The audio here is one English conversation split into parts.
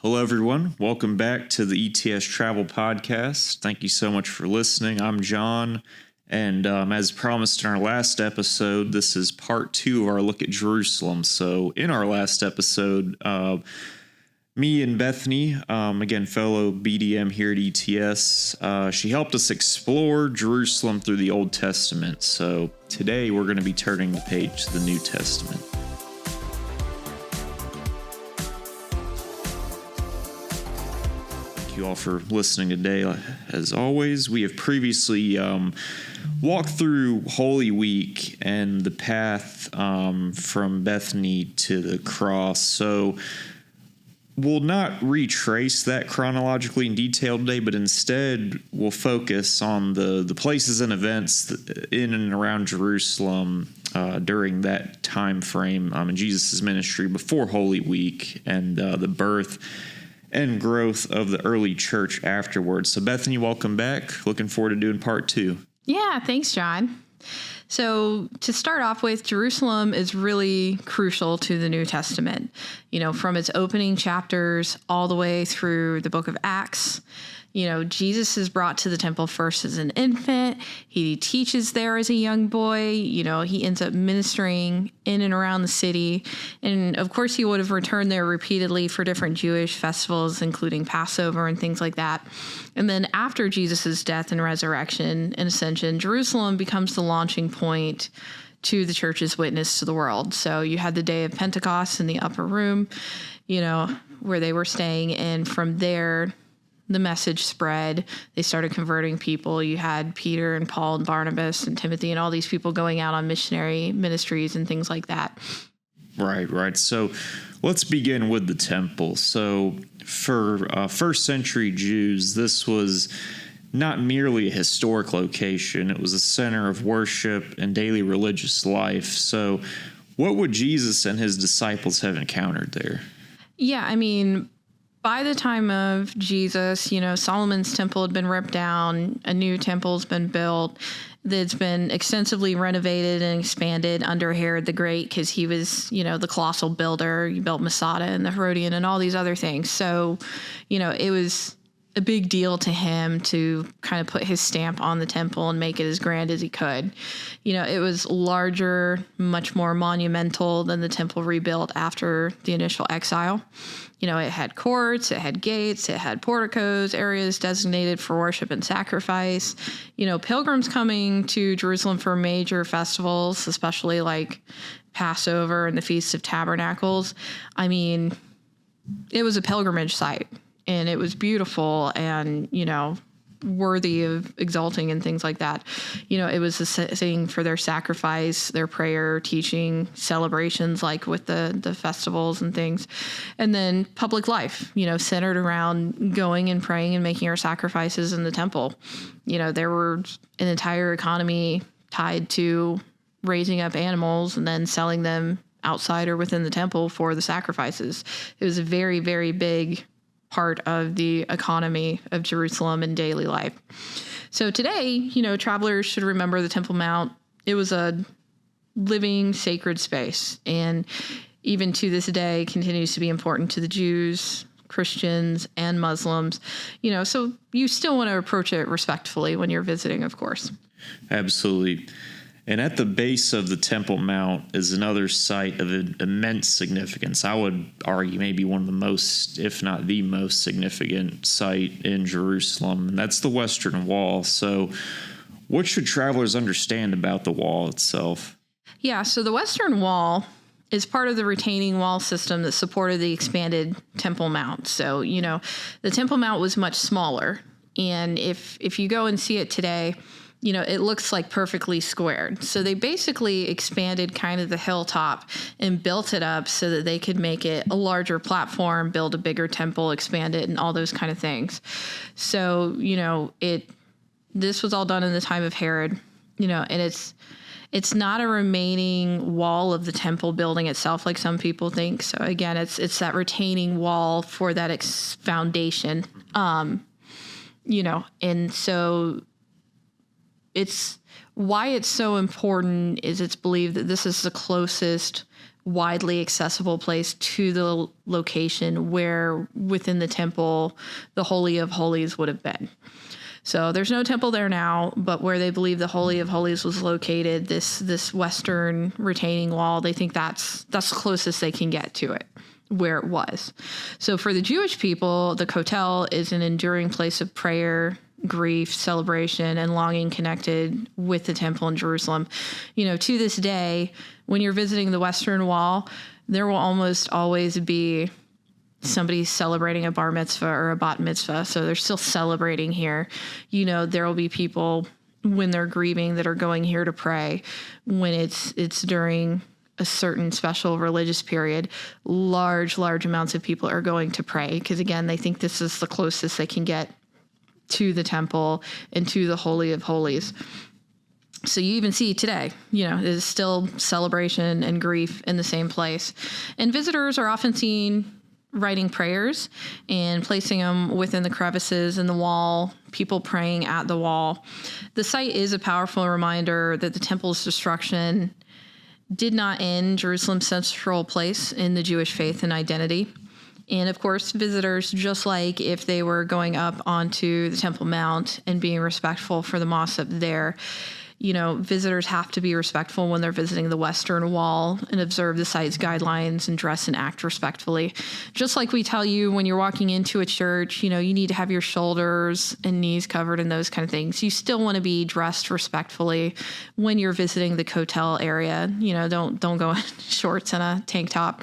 Hello, everyone. Welcome back to the ETS Travel Podcast. Thank you so much for listening. I'm John, and as promised in our last episode, this is part 2 of our look at Jerusalem. So in our last episode, me and Bethany, again, fellow BDM here at ETS, she helped us explore Jerusalem through the Old Testament. So today we're going to be turning the page to the New Testament. Thank you all for listening today. As always, we have previously walked through Holy Week and the path from Bethany to the cross. So we'll not retrace that chronologically in detail today, but instead we'll focus on the places and events in and around Jerusalem during that time frame in Jesus' ministry before Holy Week and the birth and growth of the early church afterwards. So Bethany, welcome back. Looking forward to doing part 2. Yeah, thanks, John. So to start off with, Jerusalem is really crucial to the New Testament, from its opening chapters all the way through the book of Acts. Jesus is brought to the temple first as an infant. He teaches there as a young boy. He ends up ministering in and around the city. And of course, he would have returned there repeatedly for different Jewish festivals, including Passover and things like that. And then after Jesus' death and resurrection and ascension, Jerusalem becomes the launching point to the church's witness to the world. So you had the day of Pentecost in the upper room, where they were staying. And from there, the message spread. They started converting people. You had Peter and Paul and Barnabas and Timothy and all these people going out on missionary ministries and things like that. Right. So let's begin with the temple. So for first century Jews, this was not merely a historic location. It was a center of worship and daily religious life. So what would Jesus and his disciples have encountered there? Yeah, by the time of Jesus, Solomon's temple had been ripped down. A new temple's been built. That's been extensively renovated and expanded under Herod the Great because he was, the colossal builder. He built Masada and the Herodian and all these other things. So, it was a big deal to him to kind of put his stamp on the temple and make it as grand as he could. It was larger, much more monumental than the temple rebuilt after the initial exile. It had courts, it had gates, it had porticos, areas designated for worship and sacrifice. Pilgrims coming to Jerusalem for major festivals, especially like Passover and the Feast of Tabernacles. It was a pilgrimage site. And it was beautiful and, worthy of exalting and things like that. It was a thing for their sacrifice, their prayer, teaching, celebrations, like with the festivals and things. And then public life, centered around going and praying and making our sacrifices in the temple. There were an entire economy tied to raising up animals and then selling them outside or within the temple for the sacrifices. It was a very, very big part of the economy of Jerusalem and daily life. So today, travelers should remember the Temple Mount. It was a living sacred space, and even to this day continues to be important to the Jews, Christians, and Muslims. So you still want to approach it respectfully when you're visiting, of course. Absolutely. And at the base of the Temple Mount is another site of immense significance. I would argue maybe one of the most, if not the most significant site in Jerusalem, and that's the Western Wall. So what should travelers understand about the wall itself? Yeah, so the Western Wall is part of the retaining wall system that supported the expanded Temple Mount. So, the Temple Mount was much smaller, and if you go and see it today, it looks like perfectly squared. So they basically expanded kind of the hilltop and built it up so that they could make it a larger platform, build a bigger temple, expand it, and all those kind of things. So, this was all done in the time of Herod, and it's not a remaining wall of the temple building itself like some people think. So again, it's that retaining wall for that foundation, and so it's why it's so important is it's believed that this is the closest widely accessible place to the location where within the temple the Holy of Holies would have been. So there's no temple there now, but where they believe the Holy of Holies was located, this western retaining wall, they think that's the closest they can get to it, where it was. So for the Jewish people, the Kotel is an enduring place of prayer, grief, celebration, and longing connected with the temple in Jerusalem. To this day, when you're visiting the Western Wall, there will almost always be somebody celebrating a bar mitzvah or a bat mitzvah. So they're still celebrating here. There will be people when they're grieving that are going here to pray. When it's during a certain special religious period, large amounts of people are going to pray because, again, they think this is the closest they can get to the temple and to the Holy of Holies. So you even see today, there's still celebration and grief in the same place. And visitors are often seen writing prayers and placing them within the crevices in the wall, people praying at the wall. The site is a powerful reminder that the temple's destruction did not end Jerusalem's central place in the Jewish faith and identity. And of course, visitors, just like if they were going up onto the Temple Mount and being respectful for the mosque up there, visitors have to be respectful when they're visiting the Western Wall and observe the site's guidelines and dress and act respectfully. Just like we tell you when you're walking into a church, you need to have your shoulders and knees covered and those kind of things. You still want to be dressed respectfully when you're visiting the Kotel area. Don't go in shorts and a tank top.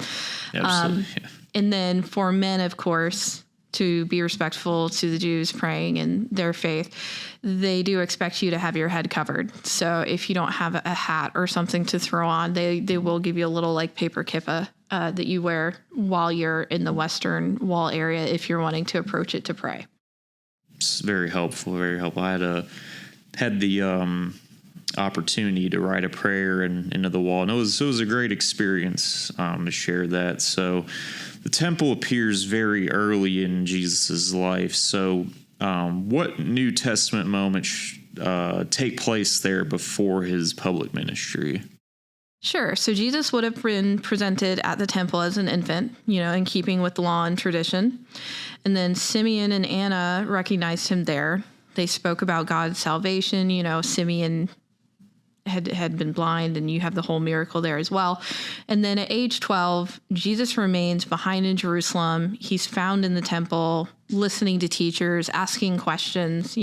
Absolutely. And then for men, of course, to be respectful to the Jews praying in their faith, they do expect you to have your head covered. So if you don't have a hat or something to throw on, they will give you a little paper kippah that you wear while you're in the Western Wall area if you're wanting to approach it to pray. It's very helpful, very helpful. I had the opportunity to write a prayer into the wall, and it was a great experience to share that. So the temple appears very early in Jesus' life. So what New Testament moments take place there before his public ministry? Sure. So Jesus would have been presented at the temple as an infant, in keeping with the law and tradition. And then Simeon and Anna recognized him there. They spoke about God's salvation. Simeon had been blind, and you have the whole miracle there as well. And then at age 12, Jesus remains behind in Jerusalem. He's found in the temple, listening to teachers, asking questions,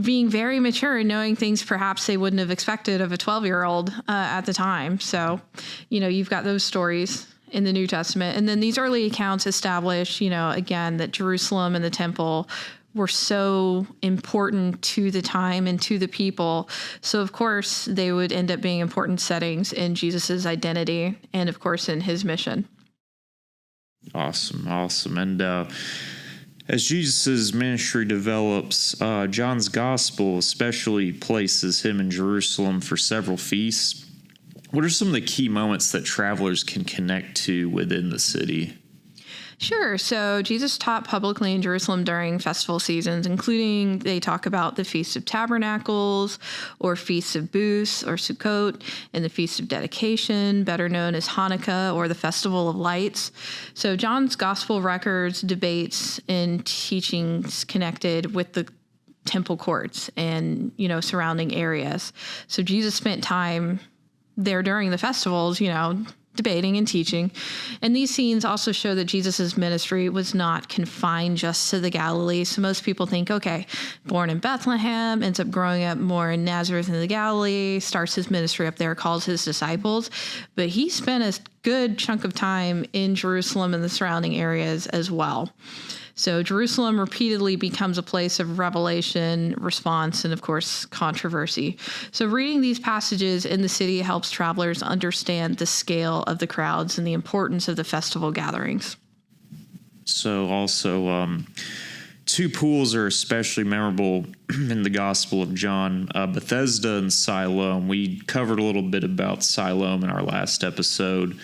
being very mature and knowing things perhaps they wouldn't have expected of a 12-year-old at the time. So, you've got those stories in the New Testament. And then these early accounts establish, again, that Jerusalem and the temple were so important to the time and to the people. So, of course, they would end up being important settings in Jesus's identity and, of course, in his mission. Awesome. And as Jesus' ministry develops, John's gospel especially places him in Jerusalem for several feasts. What are some of the key moments that travelers can connect to within the city? Sure. So Jesus taught publicly in Jerusalem during festival seasons, including they talk about the Feast of Tabernacles or Feast of Booths or Sukkot, and the Feast of Dedication, better known as Hanukkah or the Festival of Lights. So John's gospel records, debates, and teachings connected with the temple courts and, surrounding areas. So Jesus spent time there during the festivals, debating and teaching. And these scenes also show that Jesus' ministry was not confined just to the Galilee. So most people think, okay, born in Bethlehem, ends up growing up more in Nazareth in the Galilee, starts his ministry up there, calls his disciples. But he spent a good chunk of time in Jerusalem and the surrounding areas as well. So Jerusalem repeatedly becomes a place of revelation, response, and of course, controversy. So reading these passages in the city helps travelers understand the scale of the crowds and the importance of the festival gatherings. So also, two pools are especially memorable in the Gospel of John, Bethesda and Siloam. We covered a little bit about Siloam in our last episode.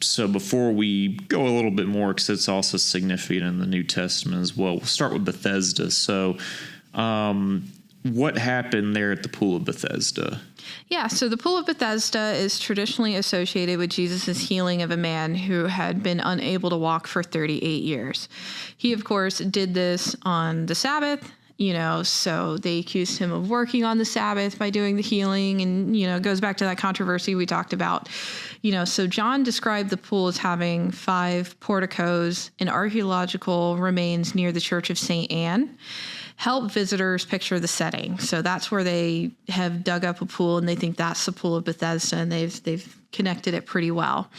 So before we go a little bit more, because it's also significant in the New Testament as well, we'll start with Bethesda. So what happened there at the Pool of Bethesda? Yeah, so the Pool of Bethesda is traditionally associated with Jesus' healing of a man who had been unable to walk for 38 years. He, of course, did this on the Sabbath, so they accused him of working on the Sabbath by doing the healing. And, it goes back to that controversy we talked about. So John described the pool as having 5 porticos and archaeological remains near the Church of St. Anne. Help visitors picture the setting. So that's where they have dug up a pool, and they think that's the Pool of Bethesda, and they've connected it pretty well.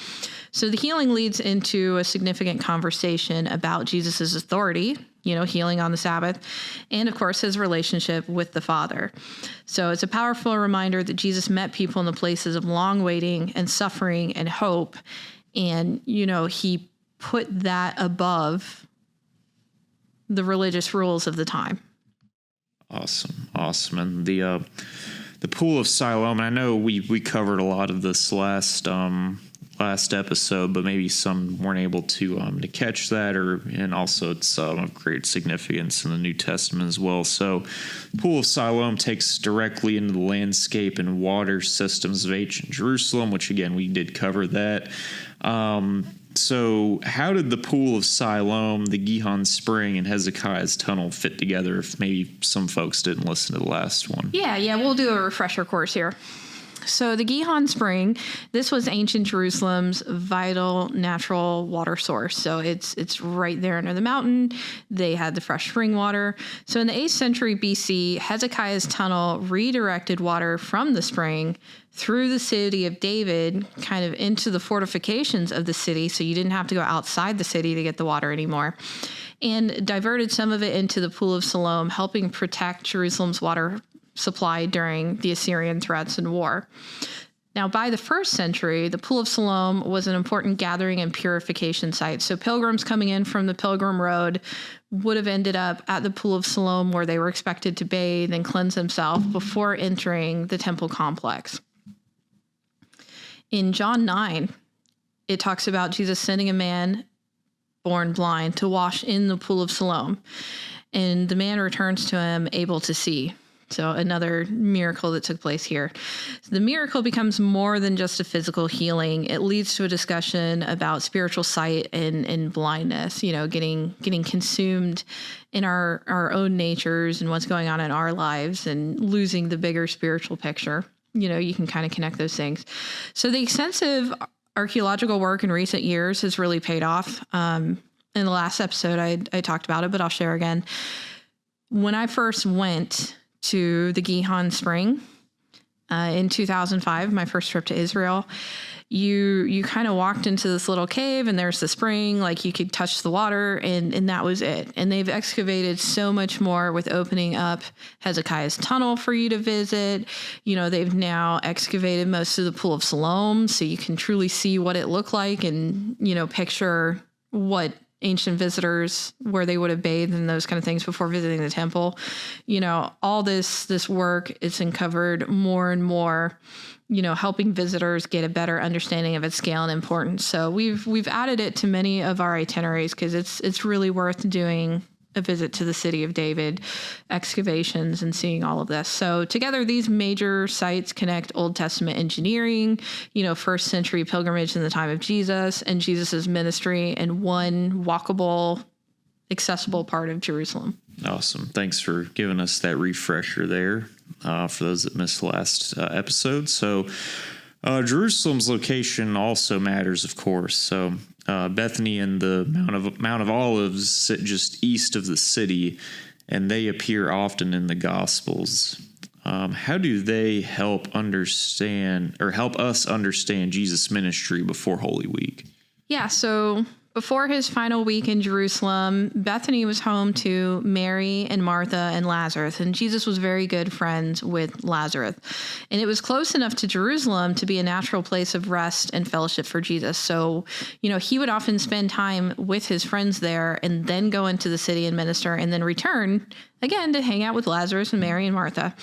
So the healing leads into a significant conversation about Jesus's authority, healing on the Sabbath, and of course his relationship with the Father. So it's a powerful reminder that Jesus met people in the places of long waiting and suffering and hope, and he put that above the religious rules of the time. Awesome. And the Pool of Siloam, I know we covered a lot of this last episode, but maybe some weren't able to catch that, and also it's of great significance in the New Testament as well. So Pool of Siloam takes directly into the landscape and water systems of ancient Jerusalem, which again, we did cover that. So how did the Pool of Siloam, the Gihon Spring, and Hezekiah's Tunnel fit together, if maybe some folks didn't listen to the last one? Yeah, we'll do a refresher course here. So the Gihon Spring, this was ancient Jerusalem's vital natural water source. So it's right there under the mountain. They had the fresh spring water. So in the 8th century BC, Hezekiah's Tunnel redirected water from the spring through the city of David, kind of into the fortifications of the city, so you didn't have to go outside the city to get the water anymore, and diverted some of it into the Pool of Siloam, helping protect Jerusalem's water supply during the Assyrian threats and war. Now, by the 1st century, the Pool of Siloam was an important gathering and purification site. So pilgrims coming in from the Pilgrim Road would have ended up at the Pool of Siloam, where they were expected to bathe and cleanse themselves before entering the temple complex. In John 9, it talks about Jesus sending a man born blind to wash in the Pool of Siloam, and the man returns to him able to see. So another miracle that took place here. The miracle becomes more than just a physical healing. It leads to a discussion about spiritual sight and blindness, getting consumed in our own natures and what's going on in our lives, and losing the bigger spiritual picture. You can kind of connect those things. So the extensive archaeological work in recent years has really paid off. In the last episode, I talked about it, but I'll share again. When I first went to the Gihon Spring in 2005, my first trip to Israel, you kind of walked into this little cave, and there's the spring, like you could touch the water, and that was it. And they've excavated so much more with opening up Hezekiah's Tunnel for you to visit. They've now excavated most of the Pool of Siloam, so you can truly see what it looked like, and picture what ancient visitors, where they would have bathed and those kind of things before visiting the temple. All this work is uncovered more and more, helping visitors get a better understanding of its scale and importance. So we've added it to many of our itineraries, because it's really worth doing a visit to the city of David, excavations, and seeing all of this. So together, these major sites connect Old Testament engineering, 1st century pilgrimage in the time of Jesus, and Jesus's ministry in one walkable, accessible part of Jerusalem. Awesome. Thanks for giving us that refresher there for those that missed the last episode. So Jerusalem's location also matters, of course. So Bethany and the Mount of Olives sit just east of the city, and they appear often in the Gospels. How do they help us understand Jesus' ministry before Holy Week? Yeah, so before his final week in Jerusalem, Bethany was home to Mary and Martha and Lazarus, and Jesus was very good friends with Lazarus. And it was close enough to Jerusalem to be a natural place of rest and fellowship for Jesus. So, he would often spend time with his friends there, and then go into the city and minister, and then return again to hang out with Lazarus and Mary and Martha.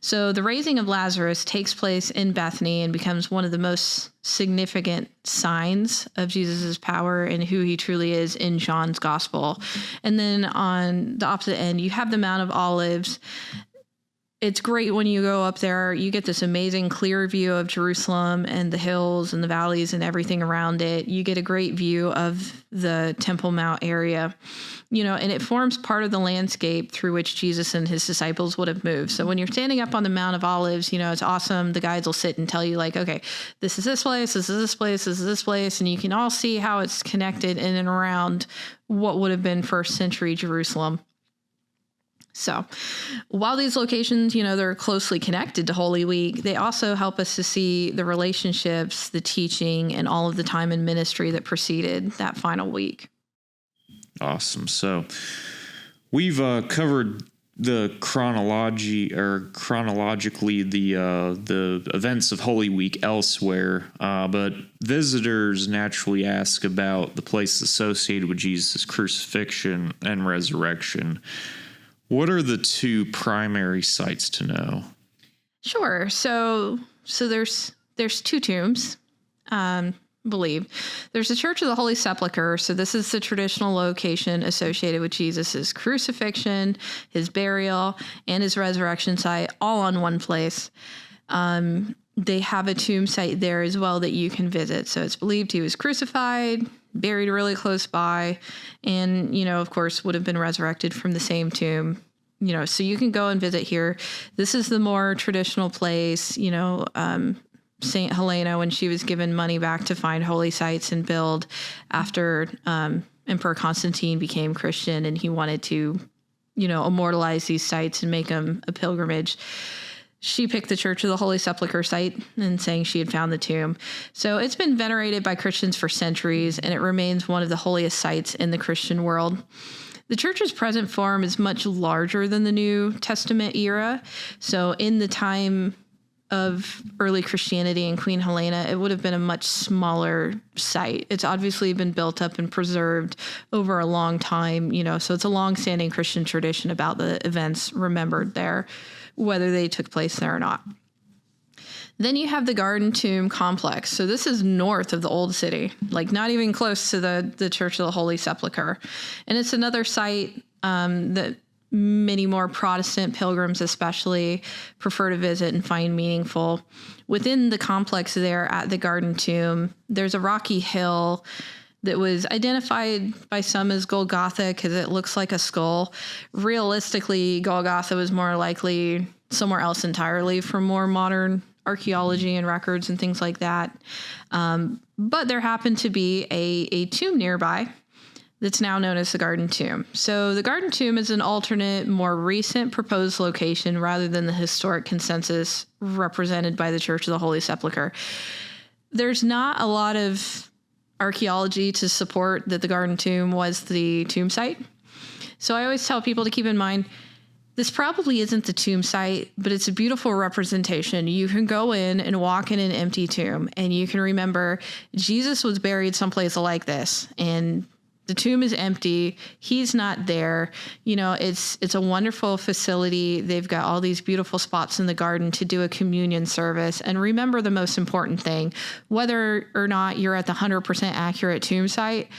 So the raising of Lazarus takes place in Bethany and becomes one of the most significant signs of Jesus's power and who he truly is in John's gospel. And then on the opposite end, you have the Mount of Olives. it's great when you go up there. You get this amazing clear view of Jerusalem and the hills and the valleys and everything around it. You get a great view of the Temple Mount area, and it forms part of the landscape through which Jesus and his disciples would have moved. So when you're standing up on the Mount of Olives, it's awesome. The guides will sit and tell you like, okay, this is this place, this is this place, this is this place. And you can all see how it's connected in and around what would have been first century Jerusalem. So while these locations, they're closely connected to Holy Week, they also help us to see the relationships, the teaching, and all of the time in ministry that preceded that final week. Awesome. So we've covered the chronologically the events of Holy Week elsewhere, but visitors naturally ask about the places associated with Jesus' crucifixion and resurrection. What are the two primary sites to know? Sure. So there's two tombs, believed. There's the Church of the Holy Sepulchre. So this is the traditional location associated with Jesus's crucifixion, his burial, and his resurrection site, all on one place. They have a tomb site there as well that you can visit. So it's believed he was crucified, buried really close by, and, of course, would have been resurrected from the same tomb. So you can go and visit here. This is the more traditional place, St. Helena, when she was given money back to find holy sites and build after Emperor Constantine became Christian and he wanted to, immortalize these sites and make them a pilgrimage. She picked the Church of the Holy Sepulchre site and saying she had found the tomb. So it's been venerated by Christians for centuries, and it remains one of the holiest sites in the Christian world. The church's present form is much larger than the New Testament era. So in the time of early Christianity and Queen Helena, it would have been a much smaller site. It's obviously been built up and preserved over a long time, so it's a long-standing Christian tradition about the events remembered there, whether they took place there or not. Then you have the Garden Tomb Complex. So this is north of the Old City, like not even close to the Church of the Holy Sepulchre. And it's another site that many more Protestant pilgrims especially prefer to visit and find meaningful. Within the complex there at the Garden Tomb, there's a rocky hill that was identified by some as Golgotha because it looks like a skull. Realistically, Golgotha was more likely somewhere else entirely from more modern archaeology and records and things like that. But there happened to be a tomb nearby that's now known as the Garden Tomb. So the Garden Tomb is an alternate, more recent proposed location rather than the historic consensus represented by the Church of the Holy Sepulchre. There's not a lot of archaeology to support that the Garden Tomb was the tomb site. So I always tell people to keep in mind, this probably isn't the tomb site, but it's a beautiful representation. You can go in and walk in an empty tomb, and you can remember Jesus was buried someplace like this, and the tomb is empty. He's not there. It's a wonderful facility. They've got all these beautiful spots in the garden to do a communion service. And remember the most important thing, whether or not you're at the 100% accurate tomb site,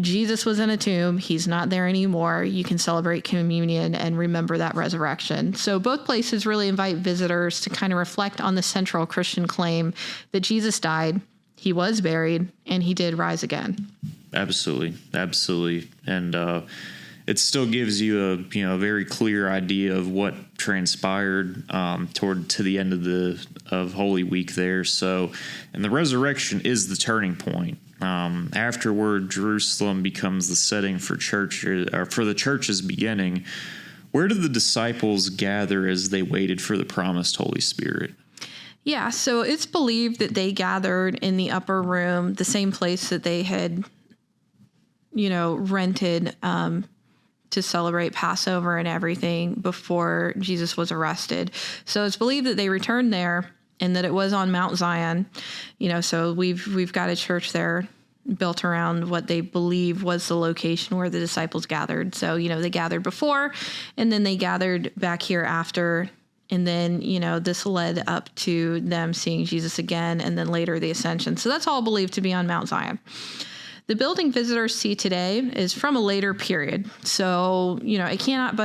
Jesus was in a tomb. He's not there anymore. You can celebrate communion and remember that resurrection. So both places really invite visitors to kind of reflect on the central Christian claim that Jesus died, he was buried, and he did rise again. Absolutely. And it still gives you a very clear idea of what transpired to the end of Holy Week there. So, and the resurrection is the turning point. Afterward, Jerusalem becomes the setting for the church's beginning. Where did the disciples gather as they waited for the promised Holy Spirit? Yeah, so it's believed that they gathered in the upper room, the same place that they had, rented to celebrate Passover and everything before Jesus was arrested. So it's believed that they returned there and that it was on Mount Zion. So we've got a church there built around what they believe was the location where the disciples gathered. So, they gathered before and then they gathered back here after. And then, this led up to them seeing Jesus again and then later the ascension. So that's all believed to be on Mount Zion. The building visitors see today is from a later period. So, it cannot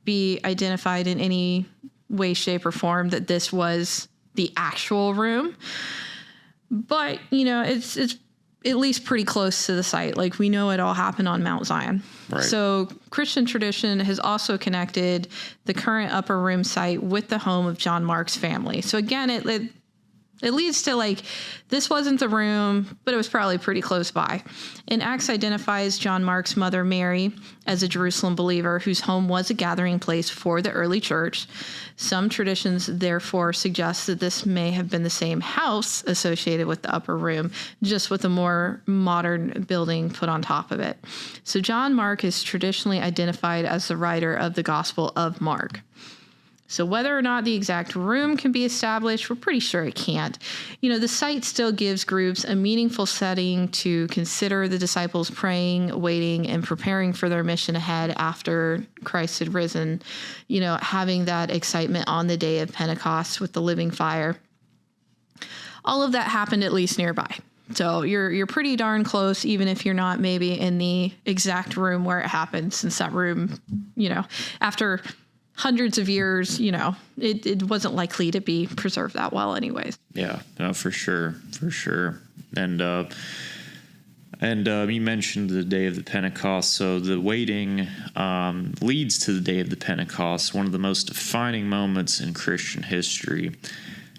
be identified in any way, shape, or form that this was the actual room. But, it's at least pretty close to the site. Like, we know it all happened on Mount Zion. Right. So Christian tradition has also connected the current upper room site with the home of John Mark's family. So again, it leads to like, this wasn't the room, but it was probably pretty close by. And Acts identifies John Mark's mother, Mary, as a Jerusalem believer whose home was a gathering place for the early church. Some traditions, therefore, suggest that this may have been the same house associated with the upper room, just with a more modern building put on top of it. So John Mark is traditionally identified as the writer of the Gospel of Mark. So whether or not the exact room can be established, we're pretty sure it can't. The site still gives groups a meaningful setting to consider the disciples praying, waiting, and preparing for their mission ahead after Christ had risen, having that excitement on the day of Pentecost with the living fire. All of that happened at least nearby. So you're pretty darn close, even if you're not maybe in the exact room where it happened, since that room, after hundreds of years, it wasn't likely to be preserved that well anyways. Yeah, no, for sure. And you mentioned the day of the Pentecost. So the waiting leads to the day of the Pentecost, one of the most defining moments in Christian history.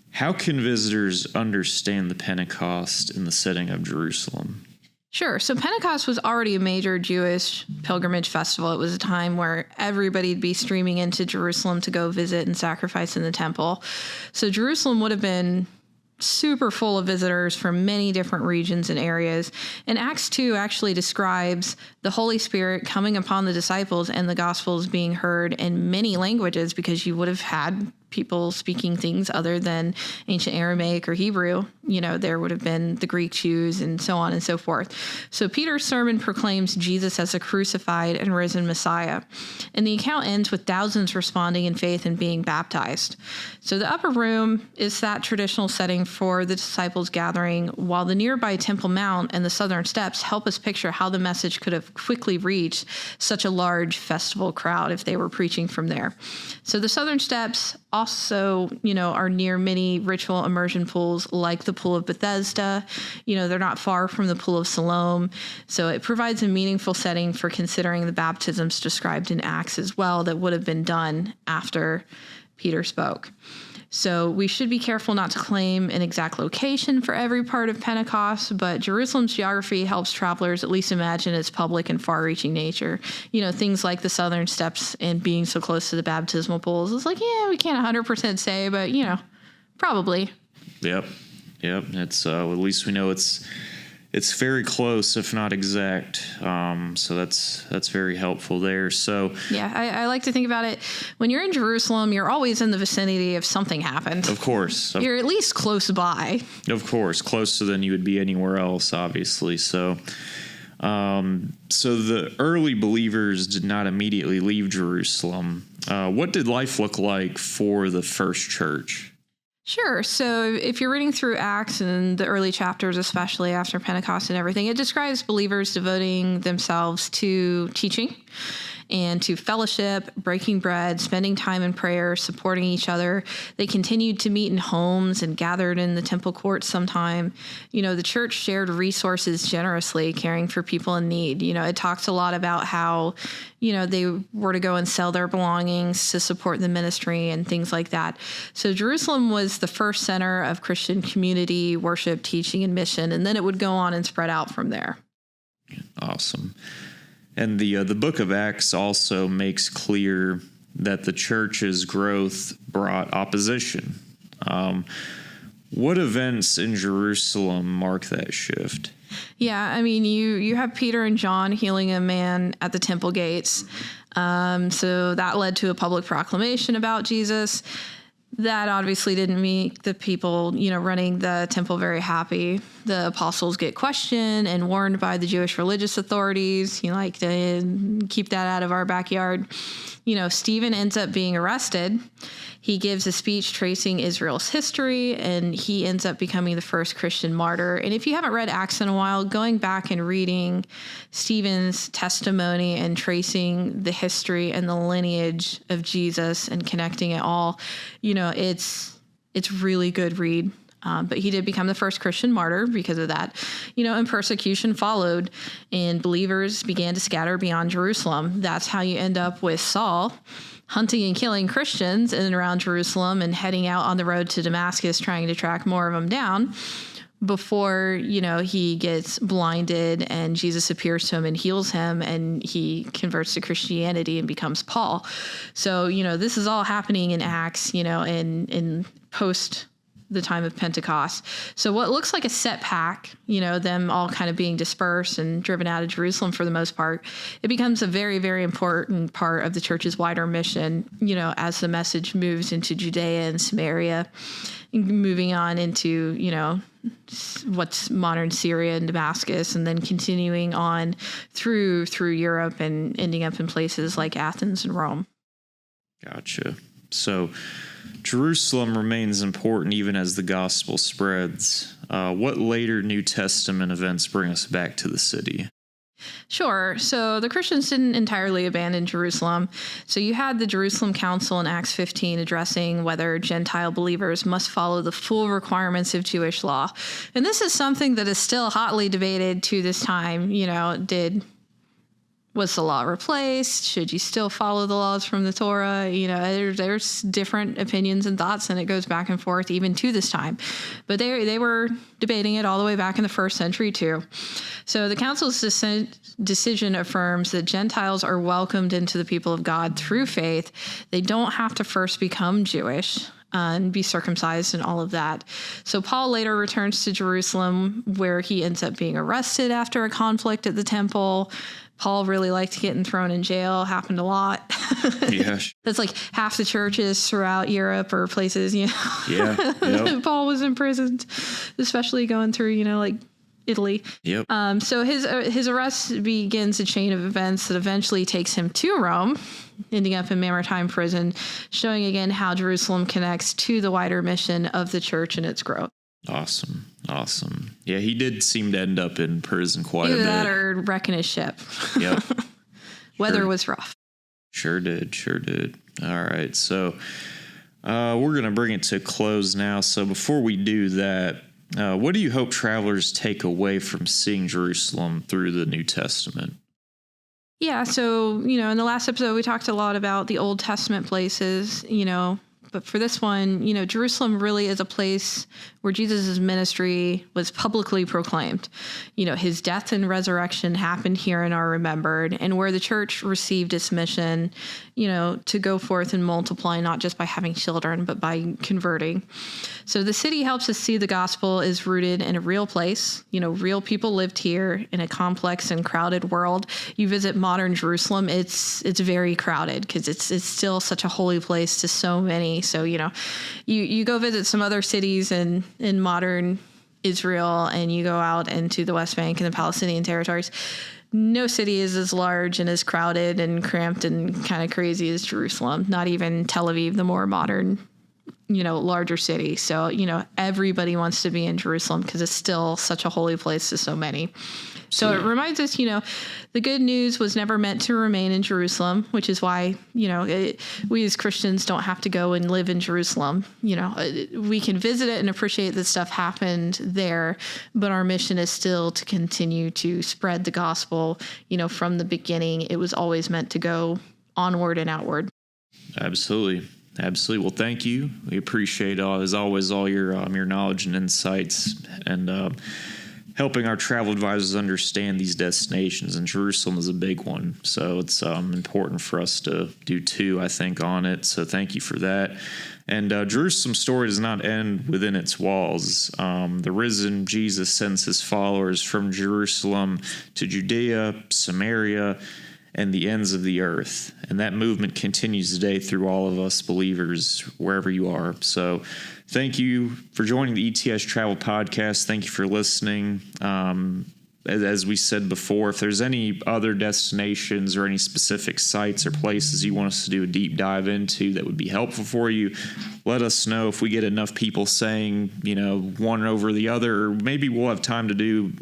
How can visitors understand the Pentecost in the setting of Jerusalem? Sure. So Pentecost was already a major Jewish pilgrimage festival. It was a time where everybody'd be streaming into Jerusalem to go visit and sacrifice in the temple. So Jerusalem would have been super full of visitors from many different regions and areas. And Acts 2 actually describes the Holy Spirit coming upon the disciples and the Gospels being heard in many languages, because you would have had people speaking things other than ancient Aramaic or Hebrew. There would have been the Greek Jews and so on and so forth. So Peter's sermon proclaims Jesus as a crucified and risen Messiah. And the account ends with thousands responding in faith and being baptized. So the upper room is that traditional setting for the disciples gathering, while the nearby Temple Mount and the southern steps help us picture how the message could have quickly reached such a large festival crowd if they were preaching from there. So the southern steps also, are near many ritual immersion pools like the Pool of Bethesda. They're not far from the Pool of Siloam. So it provides a meaningful setting for considering the baptisms described in Acts as well that would have been done after Peter spoke. So we should be careful not to claim an exact location for every part of Pentecost, but Jerusalem's geography helps travelers at least imagine its public and far-reaching nature. Things like the southern steps and being so close to the baptismal pools. It's like, we can't 100% say, but, probably. Yep. It's at least we know it's very close, if not exact. So that's very helpful there. So yeah, I like to think about it. When you're in Jerusalem, you're always in the vicinity if something happened. Of course. You're at least close by. Of course, closer than you would be anywhere else, obviously. So the early believers did not immediately leave Jerusalem. What did life look like for the first church? Sure. So if you're reading through Acts and the early chapters, especially after Pentecost and everything, it describes believers devoting themselves to teaching and to fellowship, breaking bread, spending time in prayer, supporting each other. They continued to meet in homes and gathered in the temple courts sometime. The church shared resources generously, caring for people in need. It talks a lot about how, they were to go and sell their belongings to support the ministry and things like that. So Jerusalem was the first center of Christian community, worship, teaching, and mission, and then it would go on and spread out from there. Awesome. And the book of Acts also makes clear that the church's growth brought opposition. What events in Jerusalem mark that shift? Yeah, you have Peter and John healing a man at the temple gates. So that led to a public proclamation about Jesus. That obviously didn't make the people, running the temple very happy. The apostles get questioned and warned by the Jewish religious authorities, like to keep that out of our backyard. Stephen ends up being arrested. He gives a speech tracing Israel's history, and he ends up becoming the first Christian martyr. And if you haven't read Acts in a while, going back and reading Stephen's testimony and tracing the history and the lineage of Jesus and connecting it all, it's really good read. But he did become the first Christian martyr because of that, and persecution followed, and believers began to scatter beyond Jerusalem. That's how you end up with Saul hunting and killing Christians in and around Jerusalem and heading out on the road to Damascus, trying to track more of them down before, he gets blinded and Jesus appears to him and heals him, and he converts to Christianity and becomes Paul. So, this is all happening in Acts, in post the time of Pentecost. So what looks like a setback, them all kind of being dispersed and driven out of Jerusalem for the most part, it becomes a very, very important part of the church's wider mission, as the message moves into Judea and Samaria, moving on into, what's modern Syria and Damascus, and then continuing on through Europe and ending up in places like Athens and Rome. Gotcha. So Jerusalem remains important even as the gospel spreads. What later New Testament events bring us back to the city? Sure. So the Christians didn't entirely abandon Jerusalem. So you had the Jerusalem Council in Acts 15 addressing whether Gentile believers must follow the full requirements of Jewish law. And this is something that is still hotly debated to this time. Was the law replaced? Should you still follow the laws from the Torah? There's different opinions and thoughts, and it goes back and forth even to this time. But they were debating it all the way back in the first century too. So the council's decision affirms that Gentiles are welcomed into the people of God through faith. They don't have to first become Jewish and be circumcised and all of that. So Paul later returns to Jerusalem, where he ends up being arrested after a conflict at the temple. Paul really liked getting thrown in jail. Happened a lot. Yeah. That's like half the churches throughout Europe or places, Yeah. Yep. Paul was imprisoned, especially going through, like Italy. Yep. So his arrest begins a chain of events that eventually takes him to Rome, ending up in Mamertine prison, showing again how Jerusalem connects to the wider mission of the church and its growth. Awesome. Yeah, he did seem to end up in prison quite a bit. Either that or wrecking his ship. Yep. Weather was rough. Sure did. All right, so we're going to bring it to a close now. So before we do that, what do you hope travelers take away from seeing Jerusalem through the New Testament? Yeah, so, in the last episode, we talked a lot about the Old Testament places, but for this one, Jerusalem really is a place where Jesus' ministry was publicly proclaimed. His death and resurrection happened here and are remembered, and where the church received its mission, to go forth and multiply, not just by having children, but by converting. So the city helps us see the gospel is rooted in a real place. Real people lived here in a complex and crowded world. You visit modern Jerusalem, it's very crowded because it's still such a holy place to so many. So, you go visit some other cities in modern Israel, and you go out into the West Bank and the Palestinian territories. No city is as large and as crowded and cramped and kind of crazy as Jerusalem. Not even Tel Aviv, the more modern, larger city. So, everybody wants to be in Jerusalem because it's still such a holy place to so many. So it reminds us, the good news was never meant to remain in Jerusalem, which is why, we as Christians don't have to go and live in Jerusalem. We can visit it and appreciate that stuff happened there, but our mission is still to continue to spread the gospel. From the beginning, it was always meant to go onward and outward. Absolutely. Well, thank you. We appreciate, as always, all your knowledge and insights, and helping our travel advisors understand these destinations. And Jerusalem is a big one, so it's important for us to do too, I think, on it. So thank you for that. And Jerusalem's story does not end within its walls. The risen Jesus sends his followers from Jerusalem to Judea, Samaria, and the ends of the earth. And that movement continues today through all of us believers, wherever you are. So thank you for joining the ETS Travel Podcast. Thank you for listening. As we said before, if there's any other destinations or any specific sites or places you want us to do a deep dive into that would be helpful for you, let us know. If we get enough people saying, one over the other, or maybe we'll have time to do,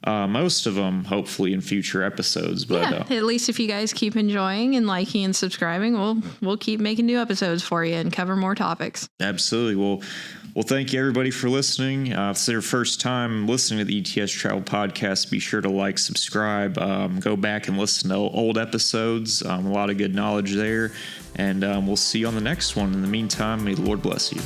most of them, hopefully, in future episodes. But at least if you guys keep enjoying and liking and subscribing, we'll keep making new episodes for you and cover more topics. Absolutely. Well, thank you, everybody, for listening. If it's your first time listening to the ETS Travel Podcast, be sure to like, subscribe, go back and listen to old episodes. A lot of good knowledge there. And we'll see you on the next one. In the meantime, may the Lord bless you.